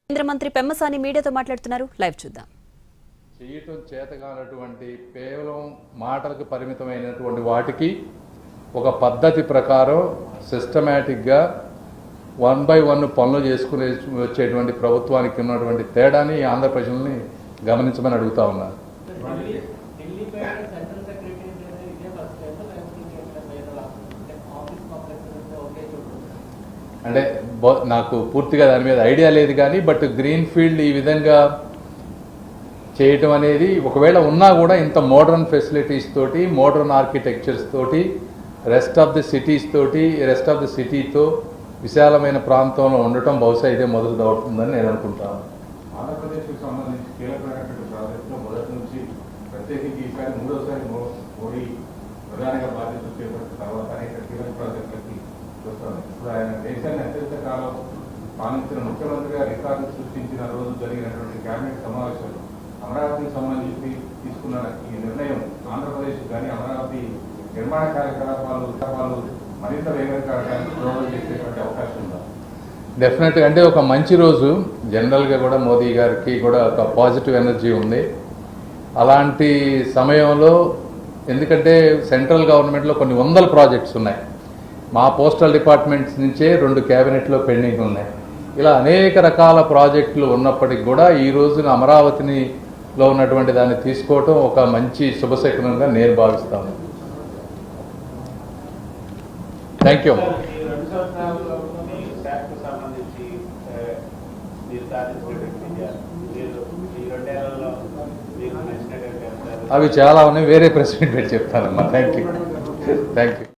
కేంద్ర మంత్రి పెమ్మసాని మీడియాతో మాట్లాడుతున్నారు. లైవ్ చూద్దాం. చేయటం చేతగానటువంటి కేవలం మాటలకు పరిమితమైనటువంటి వాటికి ఒక పద్ధతి ప్రకారం సిస్టమేటిక్గా 1 by 1 పనులు చేసుకునే వచ్చేటువంటి ప్రభుత్వానికి ఉన్నటువంటి తేడాని ఆంధ్ర ప్రజల్ని గమనించమని అడుగుతా ఉన్నారు. అంటే నాకు పూర్తిగా దాని మీద ఐడియా లేదు కానీ బట్ గ్రీన్ ఫీల్డ్ ఈ విధంగా చేయటం అనేది ఒకవేళ ఉన్నా కూడా ఇంత మోడర్న్ ఫెసిలిటీస్ తోటి మోడర్న్ ఆర్కిటెక్చర్స్ తోటి రెస్ట్ ఆఫ్ ది సిటీస్ తోటి రెస్ట్ ఆఫ్ ది సిటీతో విశాలమైన ప్రాంతంలో ఉండటం బహుశా ఇదే మొదలు అవుతుందని నేను అనుకుంటాను. ఆంధ్రప్రదేశ్కి సంబంధించి కీలకమైనటువంటి ప్రాజెక్టులో మొదటి నుంచి ప్రత్యేకించి ఈసారి మూడోసారి మోడీ ప్రధానిగా బాధ్యతలు చేపట్టిన తర్వాత అనేక కీలక ప్రాజెక్టులకి వస్తుంది. ఇప్పుడు ఆయన దేశాన్ని అత్యంత కాలం పాలించిన ముఖ్యమంత్రిగా రికార్డు సృష్టించిన రోజు జరిగినటువంటి కేబినెట్ సమావేశంలో అమరావతికి సంబంధించి తీసుకున్న ఈ నిర్ణయం ఆంధ్రప్రదేశ్ కానీ అమరావతి నిర్మాణ కార్యకలాపాలు మరింత వేగంగా కావడానికి దోహదం చేసేటువంటి అవకాశం ఉందా? డెఫినెట్గా అంటే ఒక మంచి రోజు జనరల్గా కూడా మోదీ గారికి కూడా ఒక పాజిటివ్ ఎనర్జీ ఉంది. అలాంటి సమయంలో ఎందుకంటే సెంట్రల్ గవర్నమెంట్లో కొన్ని వందల ప్రాజెక్ట్స్ ఉన్నాయి. మా పోస్టల్ డిపార్ట్మెంట్స్ నుంచే 2 క్యాబినెట్లో పెండింగ్ ఉన్నాయి. ఇలా అనేక రకాల ప్రాజెక్టులు ఉన్నప్పటికీ కూడా ఈ రోజున అమరావతిలో ఉన్నటువంటి దాన్ని తీసుకోవటం ఒక మంచి శుభశకునంగా నేను భావిస్తాను. Thank you. అవి చాలా ఉన్నాయి, వేరే ప్రెస్ మీట్ పెట్టి చెప్తానమ్మా. Thank you.